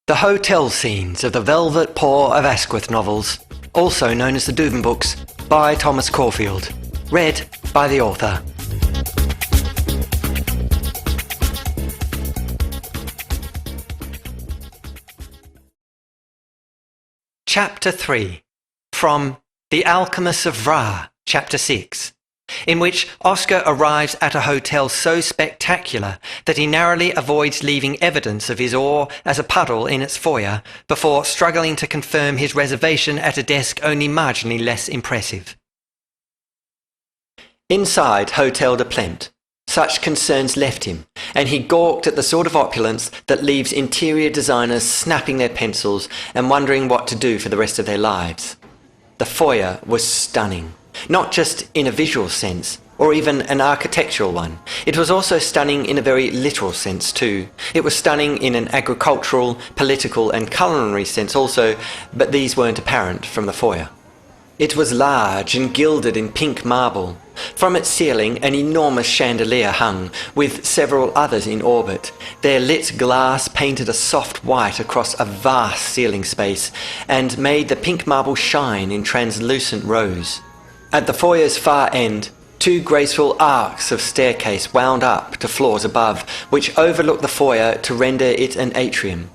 The hotel scenes of the Velvet Paw of Asquith novels, also known as the Duvin books, by Thomas Corfield. Read by the author. Chapter 3. From The Alchemist of Ra, Chapter 6, in which Oscar arrives at a hotel so spectacular that he narrowly avoids leaving evidence of his awe as a puddle in its foyer before struggling to confirm his reservation at a desk only marginally less impressive. Inside Hotel de Plempte, such concerns left him, and he gawked at the sort of opulence that leaves interior designers snapping their pencils and wondering what to do for the rest of their lives. The foyer was stunning, not just in a visual sense, or even an architectural one. It was also stunning in a very literal sense too. It was stunning in an agricultural, political and culinary sense also, but these weren't apparent from the foyer. It was large and gilded in pink marble. From its ceiling an enormous chandelier hung, with several others in orbit. Their lit glass painted a soft white across a vast ceiling space, and made the pink marble shine in translucent rose. At the foyer's far end, two graceful arcs of staircase wound up to floors above, which overlooked the foyer to render it an atrium.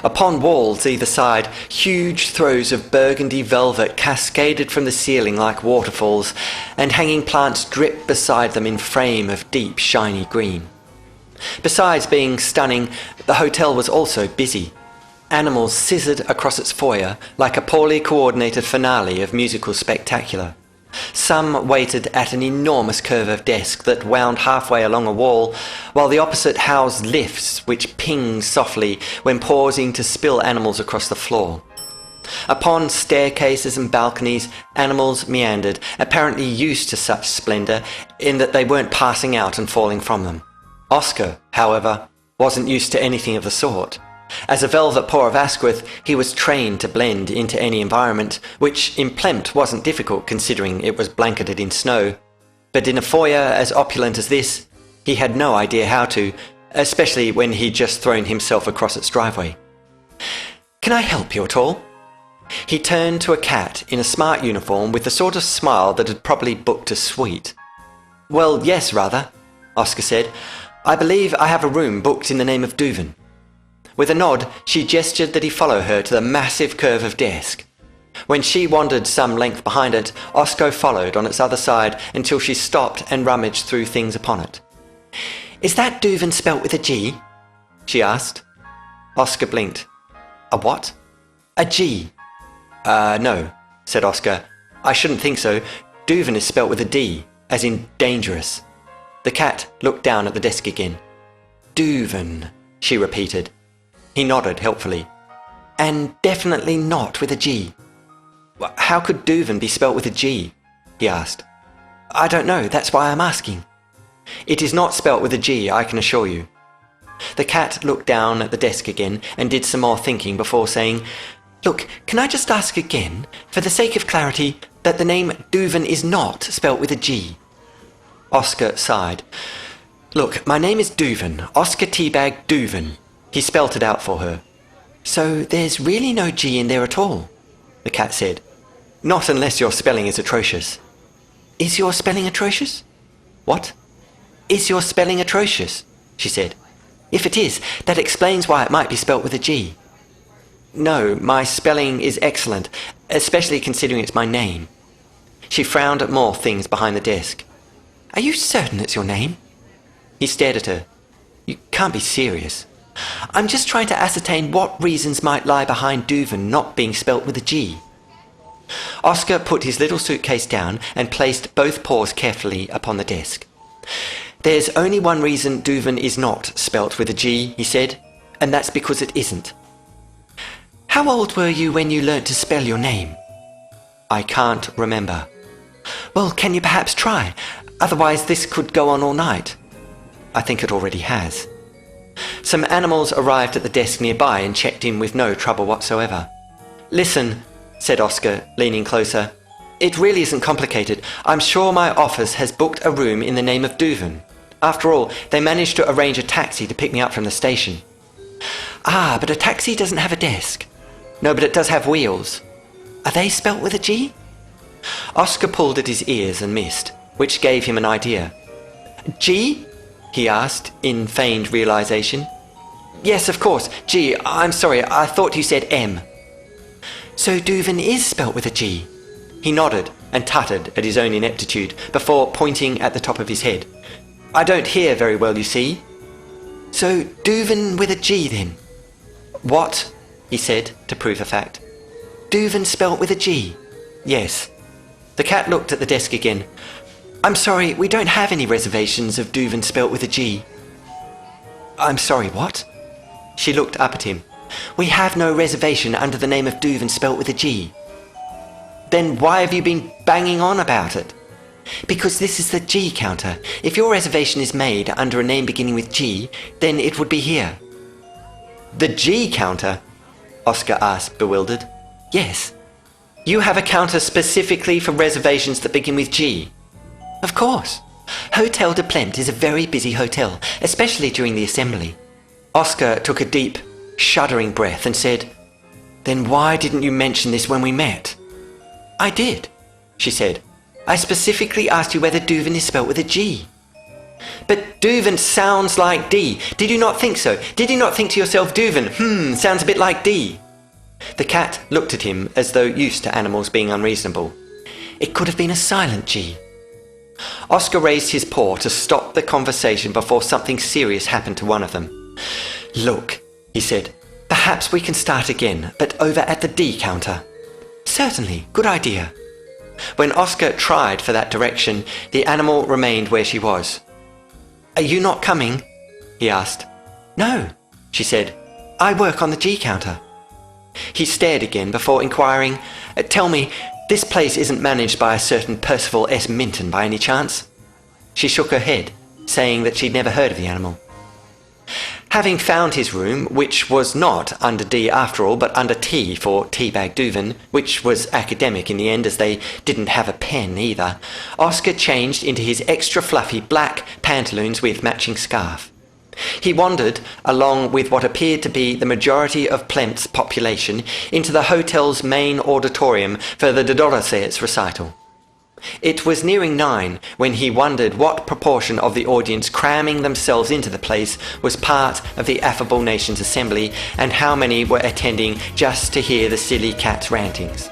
Upon walls either side, huge throws of burgundy velvet cascaded from the ceiling like waterfalls, and hanging plants dripped beside them in frame of deep, shiny green. Besides being stunning, the hotel was also busy. Animals scissored across its foyer like a poorly coordinated finale of musical spectacular. Some waited at an enormous curve of desk that wound halfway along a wall, while the opposite housed lifts which pinged softly when pausing to spill animals across the floor. Upon staircases and balconies, animals meandered, apparently used to such splendour in that they weren't passing out and falling from them. Oscar, however, wasn't used to anything of the sort. As a Velvet Paw of Asquith, he was trained to blend into any environment, which in Plempte wasn't difficult considering it was blanketed in snow. But in a foyer as opulent as this, he had no idea how to, especially when he'd just thrown himself across its driveway. "Can I help you at all?" He turned to a cat in a smart uniform with the sort of smile that had probably booked a suite. "Well, yes, rather," Oscar said. "I believe I have a room booked in the name of Duvin." With a nod, she gestured that he follow her to the massive curve of desk. When she wandered some length behind it, Oscar followed on its other side until she stopped and rummaged through things upon it. "Is that Duvin spelt with a G?" she asked. Oscar blinked. "A what?" "A G." No," said Oscar. "I shouldn't think so. Duvin is spelt with a D, as in dangerous." The cat looked down at the desk again. "Duvin," she repeated. He nodded helpfully. "And definitely not with a G." "How could Duvin be spelt with a G?" he asked. "I don't know, that's why I'm asking." "It is not spelt with a G, I can assure you." The cat looked down at the desk again and did some more thinking before saying, "Look, can I just ask again, for the sake of clarity, that the name Duvin is not spelt with a G?" Oscar sighed. "Look, my name is Duvin, Oscar Teabag Duvin." He spelt it out for her. "So there's really no G in there at all?" the cat said. "Not unless your spelling is atrocious." "Is your spelling atrocious?" "What?" "Is your spelling atrocious?" she said. "If it is, that explains why it might be spelt with a G." "No, my spelling is excellent, especially considering it's my name." She frowned at more things behind the desk. "Are you certain it's your name?" He stared at her. "You can't be serious." "I'm just trying to ascertain what reasons might lie behind Duvin not being spelt with a G." Oscar put his little suitcase down and placed both paws carefully upon the desk. "There's only one reason Duvin is not spelt with a G," he said, "and that's because it isn't." "How old were you when you learnt to spell your name?" "I can't remember." "Well, can you perhaps try? Otherwise this could go on all night." "I think it already has." Some animals arrived at the desk nearby and checked in with no trouble whatsoever. "Listen," said Oscar, leaning closer. "It really isn't complicated. I'm sure my office has booked a room in the name of Duvin. After all, they managed to arrange a taxi to pick me up from the station. Ah, but a taxi doesn't have a desk. No, but it does have wheels. Are they spelt with a G? Oscar pulled at his ears and missed, which gave him an idea. G? He asked, in feigned realization. Yes, of course, G. I'm sorry, I thought you said M. So Duvin is spelt with a G. He nodded and tutted at his own ineptitude before pointing at the top of his head. I don't hear very well, you see. So Duvin with a G then? What? He said, to prove a fact. Duvin spelt with a G. Yes. The cat looked at the desk again. I'm sorry, we don't have any reservations of Duvin spelt with a G. I'm sorry, what? She looked up at him. We have no reservation under the name of Duvin spelt with a G. Then why have you been banging on about it? Because this is the G counter. If your reservation is made under a name beginning with G, then it would be here. The G counter? Oscar asked, bewildered. Yes. You have a counter specifically for reservations that begin with G? Of course. Hotel de Plempte is a very busy hotel, especially during the assembly. Oscar took a deep, shuddering breath and said, Then why didn't you mention this when we met? I did, she said. I specifically asked you whether Duvin is spelt with a G. But Duvin sounds like D. Did you not think so? Did you not think to yourself, Duvin, sounds a bit like D? The cat looked at him as though used to animals being unreasonable. It could have been a silent G. Oscar raised his paw to stop the conversation before something serious happened to one of them. Look, he said, perhaps we can start again, but over at the D counter. Certainly, good idea. When Oscar tried for that direction, the animal remained where she was. Are you not coming? He asked. No, she said. I work on the G counter. He stared again before inquiring, Tell me, this place isn't managed by a certain Percival S. Minton by any chance? She shook her head, saying that she'd never heard of the animal. Having found his room, which was not under D after all, but under T for Teabag Duvin, which was academic in the end as they didn't have a pen either, Oscar changed into his extra fluffy black pantaloons with matching scarf. He wandered, along with what appeared to be the majority of Plempte's population, into the hotel's main auditorium for the Dodolaseus recital. It was nearing 9 when he wondered what proportion of the audience cramming themselves into the place was part of the Affable Nations Assembly and how many were attending just to hear the silly cat's rantings.